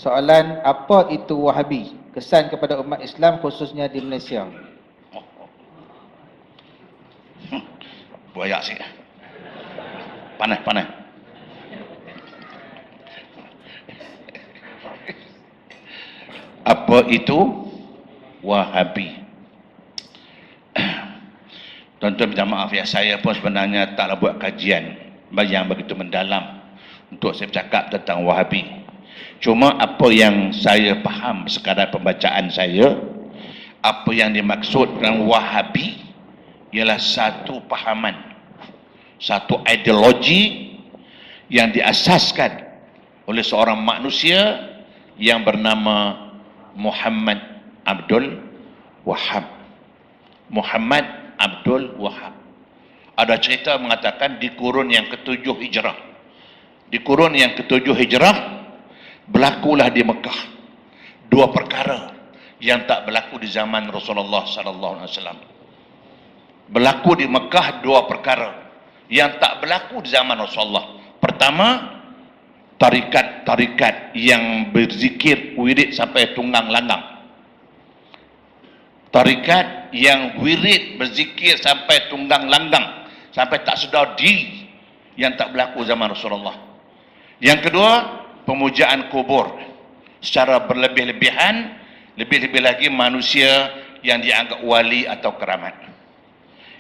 Soalan, apa itu Wahabi? Kesan kepada umat Islam khususnya di Malaysia. Buaya sih. Panas. Apa itu Wahabi? Tuan-tuan minta maaf ya, saya pun sebenarnya taklah buat kajian yang begitu mendalam untuk saya bercakap tentang Wahabi. Cuma apa yang saya faham sekadar pembacaan saya, apa yang dimaksud dengan Wahabi ialah satu pahaman, satu ideologi yang diasaskan oleh seorang manusia yang bernama Muhammad Abdul Wahab. Muhammad Abdul Wahab. Ada cerita mengatakan di kurun yang ke-7 Hijrah. Di kurun yang ke-7 Hijrah berlakulah di Mekah dua perkara yang tak berlaku di zaman Rasulullah sallallahu alaihi wasallam. Berlaku di Mekah dua perkara yang tak berlaku di zaman Rasulullah. Pertama, tarikat-tarikat yang berzikir wirid sampai tunggang langgang. Tarikat yang wirid berzikir sampai tunggang langgang, sampai tak sedar diri, yang tak berlaku zaman Rasulullah. Yang kedua, pemujaan kubur secara berlebih-lebihan, lebih-lebih lagi manusia yang dianggap wali atau keramat.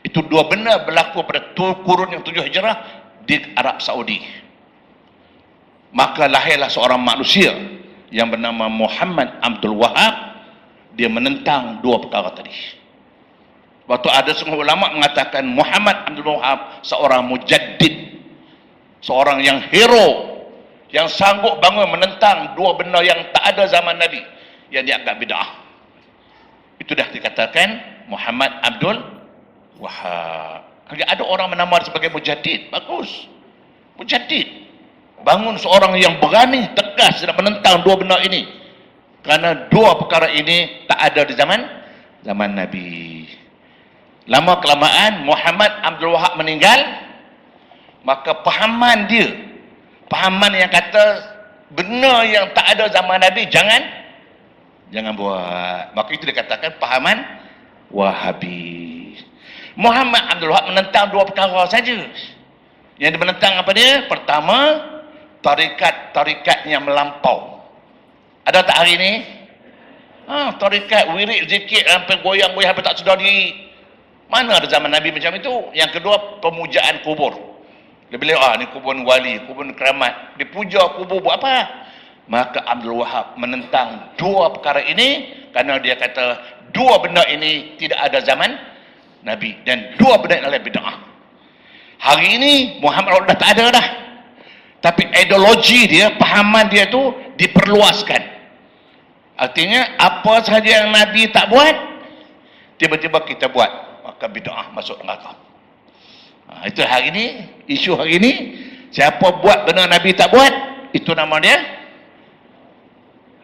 Itu dua benda berlaku pada kurun yang 7 Hijrah di Arab Saudi. Maka lahirlah seorang manusia yang bernama Muhammad Abdul Wahab. Dia menentang dua perkara tadi. Waktu ada setengah ulama mengatakan Muhammad Abdul Wahab seorang mujaddid, seorang yang hero, yang sanggup bangun menentang dua benda yang tak ada zaman Nabi, yang dianggap bid'ah. Itu dah dikatakan Muhammad Abdul Wahab. Kalau ada orang menamar sebagai mujaddid, bagus. Mujaddid. Bangun seorang yang berani, tegas dan menentang dua benda ini. Kerana dua perkara ini tak ada di zaman Nabi. Lama kelamaan Muhammad Abdul Wahab meninggal, maka pahaman dia, pahaman yang kata benar yang tak ada zaman Nabi, jangan buat. Maka itu dikatakan pahaman Wahabi. Muhammad Abdul Wahab menentang dua perkara saja. Yang dia menentang apa dia? Pertama, tarikat-tarikat yang melampau. Ada tak hari ini? Tarikat wirid zikir sampai goyang-goyang sampai tak sedar diri. Mana ada zaman Nabi macam itu? Yang kedua, pemujaan kubur. Dia bilang, ni kubur wali, kubur keramat. Dipuja kubur buat apa? Maka Abdul Wahab menentang dua perkara ini kerana dia kata dua benda ini tidak ada zaman Nabi dan dua benda ini adalah bid'ah. Hari ini Muhammad dah tak ada dah. Tapi ideologi dia, pahaman dia tu diperluaskan. Artinya apa sahaja yang Nabi tak buat, tiba-tiba kita buat, maka bid'ah masuk neraka. Itu hari ini, isu hari ini, siapa buat benda Nabi tak buat, itu nama dia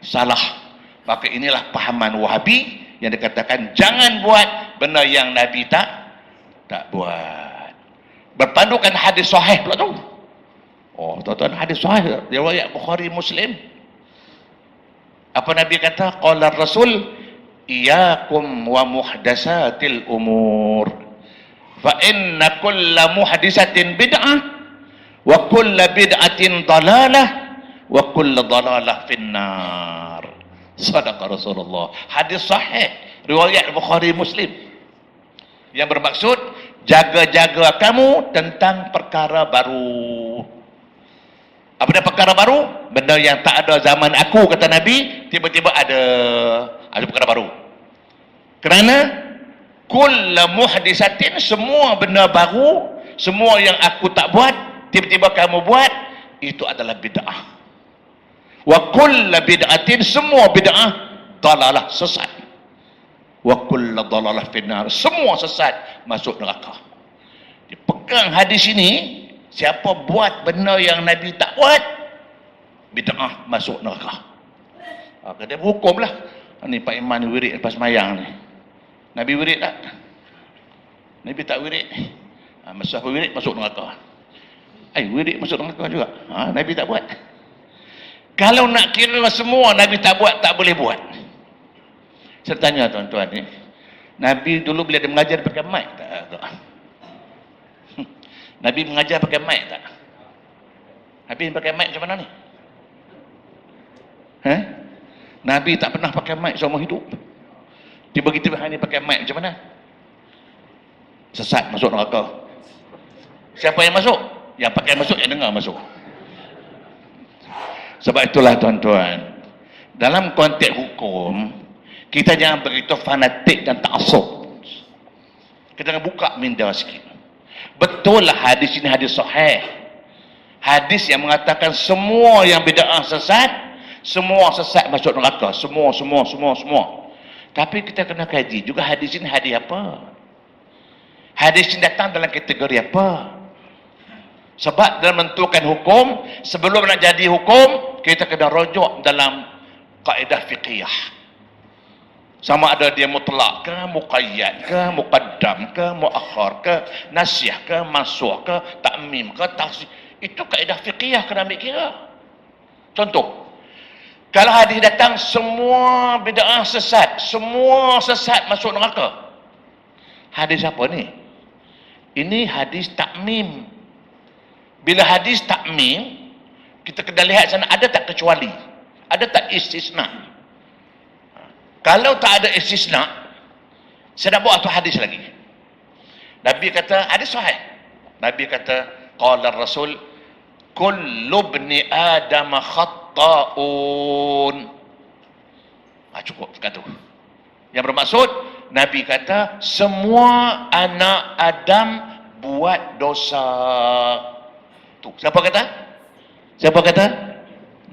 salah. Maka inilah pahaman Wahabi yang dikatakan jangan buat benda yang Nabi tak buat. Berpandukan hadis sahih pula tu. Tuan-tuan, hadis sahih riwayat Bukhari Muslim. Apa Nabi kata? Qala Rasul, iyyakum wa muhdatsatil umur. Fa inna kulla muhdisatin bid'ah wa kulla bid'atin dalalah wa kulla dalalah finnar. Sadaqa Rasulullah. Hadis sahih riwayat Bukhari Muslim. Yang bermaksud jaga-jaga kamu tentang perkara baru. Apa dia perkara baru? Benda yang tak ada zaman aku, kata Nabi, tiba-tiba ada perkara baru. Kerana kullu muhdisatin, semua benda baru, semua yang aku tak buat, tiba-tiba kamu buat, itu adalah bid'ah. Wa kullu bid'atin, semua bid'ah dalalah, sesat. Wa kullu dalalah finnar, semua sesat masuk neraka. Dipegang hadis ini, siapa buat benda yang Nabi tak buat, bid'ah masuk neraka. Dia berhukumlah. Ni Pak Iman ni wirid lepas semayang ni. Nabi wirid tak? Nabi tak wirid. Masa wirid masuk neraka. Wirid masuk neraka juga. Nabi tak buat. Kalau nak kira semua Nabi tak buat, tak boleh buat. Saya tanya tuan-tuan ni, Nabi dulu bila dia mengajar pakai mic tak? Nabi mengajar pakai mic tak? Nabi pakai mic macam mana ni? Nabi tak pernah pakai mic seumur hidup. Tiba-tiba hari ni pakai mic macam mana? Sesat, masuk neraka. Siapa yang masuk? Yang pakai masuk, yang dengar masuk. Sebab itulah tuan-tuan, dalam konteks hukum, kita jangan begitu fanatik dan ta'assub. Kita jangan buka minda sikit. Betul lah hadis ini hadis sahih. Hadis yang mengatakan semua yang bid'ah sesat, semua sesat masuk neraka. Semua. Tapi kita kena kaji juga hadis ini hadis apa? Hadis ini datang dalam kategori apa? Sebab dalam menentukan hukum, sebelum nak jadi hukum, kita kena rujuk dalam kaedah fiqhiyah. Sama ada dia mutlak ke, muqayyad ke, muqaddam ke, muakhar ke, nasyih ke, mansukh ke, ta'mim ke, tafsir. Itu kaedah fiqhiyah kena ambil kira. Contoh, kalau hadis datang semua bid'ah sesat, semua sesat masuk neraka. Hadis apa ni? Ini hadis ta'mim. Bila hadis ta'mim, kita kena lihat sana ada tak kecuali? Ada tak istisna? Kalau tak ada istisna, saya nak buat satu hadis lagi. Nabi kata, hadis sahih. Nabi kata, qala Rasul, kullu ibni Adam khatta'un. Cukup kata. Yang bermaksud, Nabi kata, semua anak Adam buat dosa. Tu, siapa kata? Siapa kata?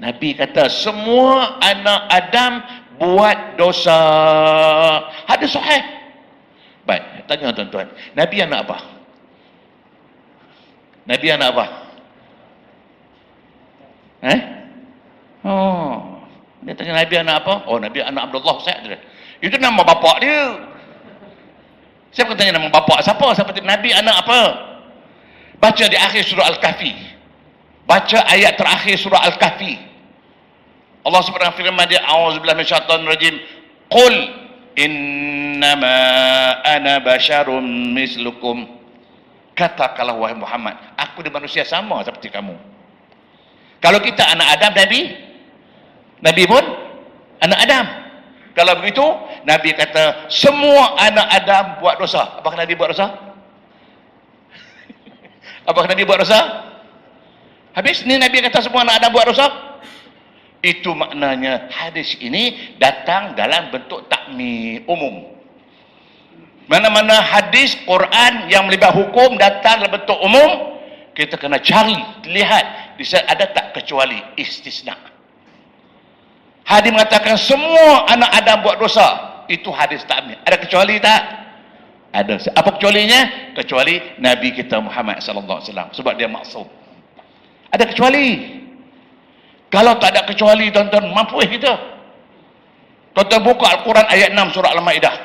Nabi kata, semua anak Adam buat dosa. Hadis sahih. Baik, tanya tuan-tuan, Nabi anak apa? Nabi anak apa? Dia tanya Nabi anak apa? Oh, Nabi anak Abdullah Sa'id. Itu nama bapak dia. Siapa tanya nama bapak siapa? Siapa tanya Nabi anak apa? Baca di akhir surah Al-Kahfi. Baca ayat terakhir surah Al-Kahfi. Allah Subhanahu firman dia, a'udzubillahi minasyaitonir rajim. Qul innama ana basyarum mislukum. Katakanlah wahai Muhammad, aku ni manusia sama seperti kamu. Kalau kita anak Adam, Nabi pun anak Adam. Kalau begitu, Nabi kata semua anak Adam buat dosa. Apakah Nabi buat dosa? Apakah Nabi buat dosa? Habis ni Nabi kata semua anak Adam buat dosa. Itu maknanya hadis ini datang dalam bentuk takmim umum. Mana-mana hadis Quran yang melibat hukum datang dalam bentuk umum, kita kena cari, lihat ada tak kecuali istisna. Hadis mengatakan semua anak Adam buat dosa, itu hadis takmim. Ada kecuali tak? Ada. Apa kecualinya? Kecuali Nabi kita Muhammad sallallahu alaihi wasallam, sebab dia maksum. Ada kecuali. Kalau tak ada kecuali, tuan-tuan, mampu kita. Tuan-tuan buka Al-Quran ayat 6 surah Al-Ma'idah.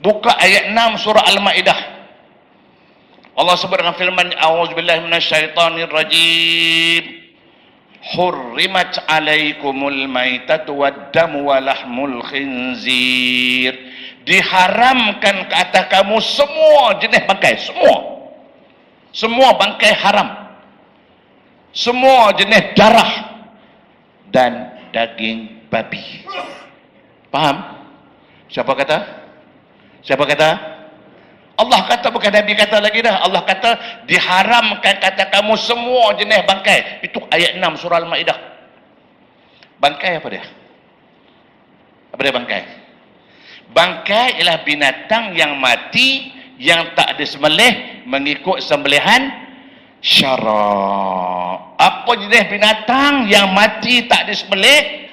Buka ayat 6 surah Al-Ma'idah. Allah sebut dengan firman, a'udzubillahi minasyaitonir rajim. Hurrimat alaikumul maitatu wad-damu wa lahmul khinzir. Diharamkan ke atas kamu semua jenis bangkai, semua bangkai haram, semua jenis darah dan daging babi. Faham? Siapa kata? Allah kata, bukan Nabi kata lagi dah. Allah kata diharamkan kata kamu semua jenis bangkai. Itu ayat 6 surah Al-Ma'idah. Bangkai apa dia? Apa dia bangkai? Bangkai ialah binatang yang mati, yang tak disembelih mengikut sembelihan syarak. Apa jenis binatang yang mati tak disembelih,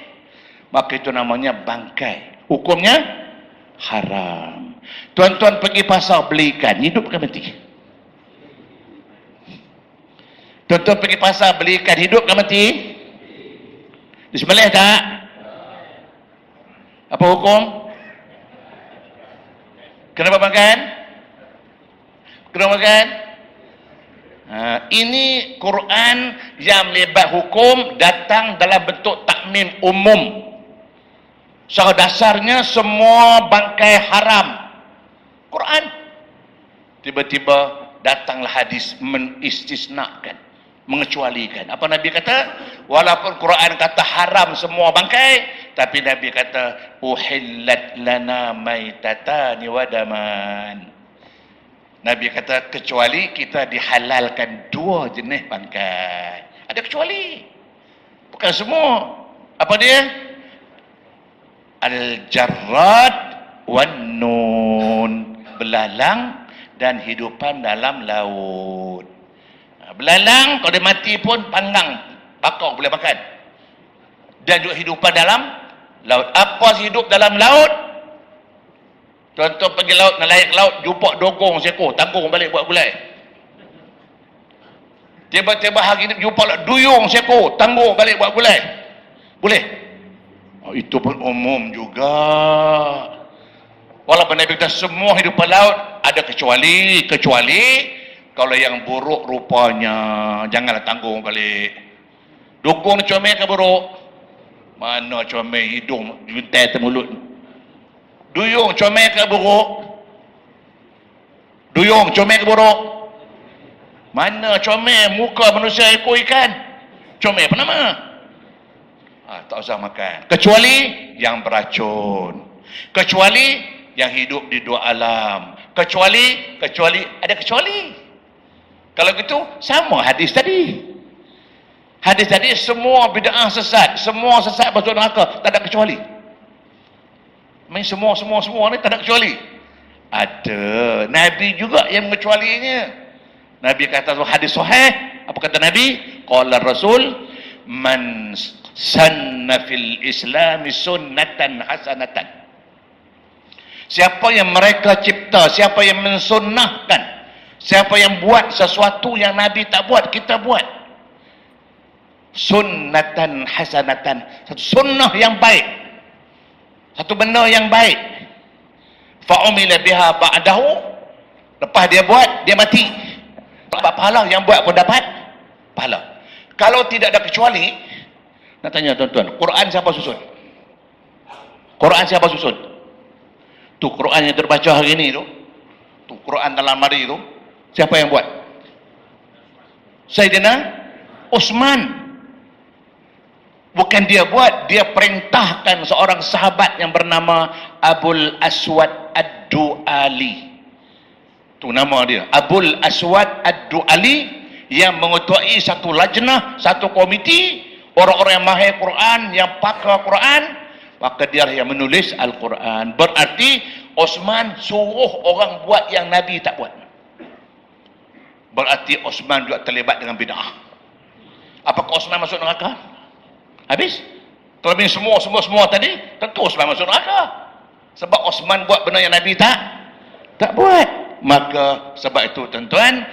maka itu namanya bangkai. Hukumnya haram. Tuan-tuan pergi pasar beli ikan, hidup ke mati? Tuan-tuan pergi pasar beli ikan, hidup ke mati? Disembelih tak? Apa hukum? Kenapa makan? Kenapa makan? Ini Quran yang melibat hukum datang dalam bentuk takmim umum. Secara dasarnya semua bangkai haram. Quran. Tiba-tiba datanglah hadis menistisnakan, mengecualikan. Apa Nabi kata? Walaupun Quran kata haram semua bangkai, tapi Nabi kata uhillat lana maitatani wa daman. Nabi kata kecuali kita dihalalkan dua jenis bangkai. Ada kecuali. Bukan semua. Apa dia? Al-jarrad wan nun. Belalang dan hidupan dalam laut. Belalang kalau dia mati pun panggang, bakar boleh makan. Dan juga hidupan dalam laut. Apa hidup dalam laut? Contoh pergi laut, nelayan ke laut, jumpa dogong seekor, tanggung balik buat gulai. Tiba-tiba hari ini jumpa duyung seekor, tanggung balik buat gulai. Boleh? Itu pun umum juga. Walaupun Nabi kata semua hidupan laut ada kecuali kalau yang buruk rupanya, janganlah tanggung balik. Dugong comel ke buruk? Mana comel hidung juntai termulut. Duyung comel ke buruk? Duyung comel ke buruk? Mana comel muka manusia ekor ikan? Comel apa nama? Tak usah makan. Kecuali yang beracun. Kecuali yang hidup di dua alam. Kecuali ada kecuali. Kalau gitu sama hadis tadi. Hadis tadi semua bid'ah sesat, semua sesat masuk neraka, tak ada kecuali. Main semua ni tak ada kecuali. Ada. Nabi juga yang mengecualinya. Nabi kata hadis sahih, apa kata Nabi? Qala Rasul man sanna fil Islami sunnatan hasanatan. Siapa yang mereka cipta, siapa yang mensunnahkan, siapa yang buat sesuatu yang Nabi tak buat, kita buat. Sunnatan hasanatan, satu sunnah yang baik, satu benda yang baik. Fa'umila biha ba'dahu, lepas dia buat, dia mati. Dapat pahala, yang buat pun dapat pahala. Kalau tidak ada kecuali, nak tanya tuan-tuan, Quran siapa susun? Quran siapa susun? Tu Quran yang terbaca hari ini tu, tu Quran dalam hari tu, siapa yang buat? Sayyidina Utsman. Bukan dia buat, dia perintahkan seorang sahabat yang bernama Abul Aswad Ad-Du'ali. Itu nama dia, Abul Aswad Ad-Du'ali, yang mengetuai satu lajnah, satu komiti orang-orang yang mahir Quran, yang pakar Quran, maka dia yang menulis Al-Quran. Berarti Osman suruh orang buat yang Nabi tak buat. Berarti Osman juga terlibat dengan bid'ah. Apakah Osman masuk neraka? Habis? Kalau ini semua tadi, tentu Osman masuk neraka. Sebab Osman buat benda yang Nabi tak buat. Maka sebab itu tuan-tuan,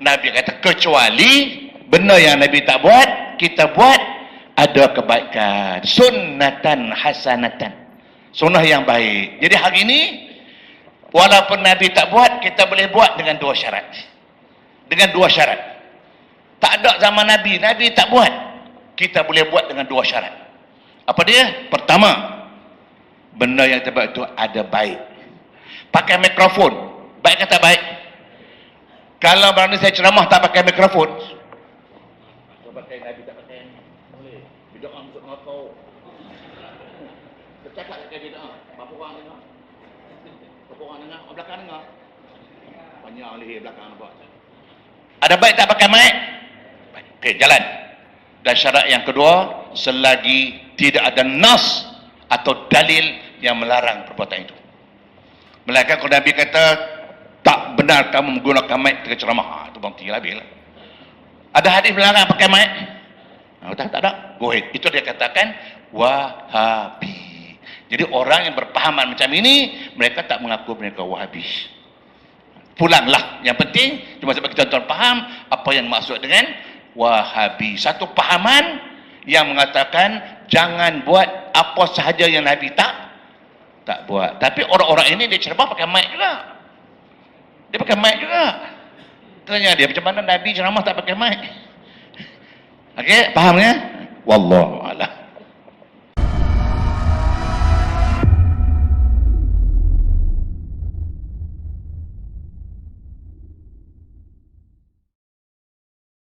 Nabi kata kecuali benda yang Nabi tak buat, kita buat, ada kebaikan. Sunnatan hasanatan. Sunnah yang baik. Jadi hari ini, walaupun Nabi tak buat, kita boleh buat dengan dua syarat. Dengan dua syarat. Tak ada zaman Nabi, Nabi tak buat. Kita boleh buat dengan dua syarat. Apa dia? Pertama, benda yang terbaik itu ada baik. Pakai mikrofon, baik kata baik. Kalau berani saya ceramah tak pakai mikrofon, pakai Nabi tak pakai, boleh. Bid'ah untuk ngakau. Bercakap pakai bid'ah. Berapa orang dengar? Berapa orang dengar? Orang belakang dengar? Banyak leher belakang nampak. Ada baik tak pakai mic? Baik. Okey, jalan. Dan syarat yang kedua, selagi tidak ada nas atau dalil yang melarang perbuatan itu. Melainkan kalau Nabi kata tak benar kamu menggunakan mic ketika ceramah, itu bang tinggal habis lah. Ada hadis melarang pakai mic? Tak ada. Go ahead. Itu dia katakan Wahabi. Jadi orang yang berpahaman macam ini, mereka tak mengaku mereka Wahabi. Pulanglah. Yang penting cuma sebab kita tuan faham apa yang maksud dengan Wahabi. Satu pahaman yang mengatakan jangan buat apa sahaja yang Nabi tak buat. Tapi orang-orang ini dia ceramah pakai mic juga. Dia pakai mic juga. Tanya dia, macam mana Nabi ceramah tak pakai mic? Okey, faham ya? Wallahu a'lam.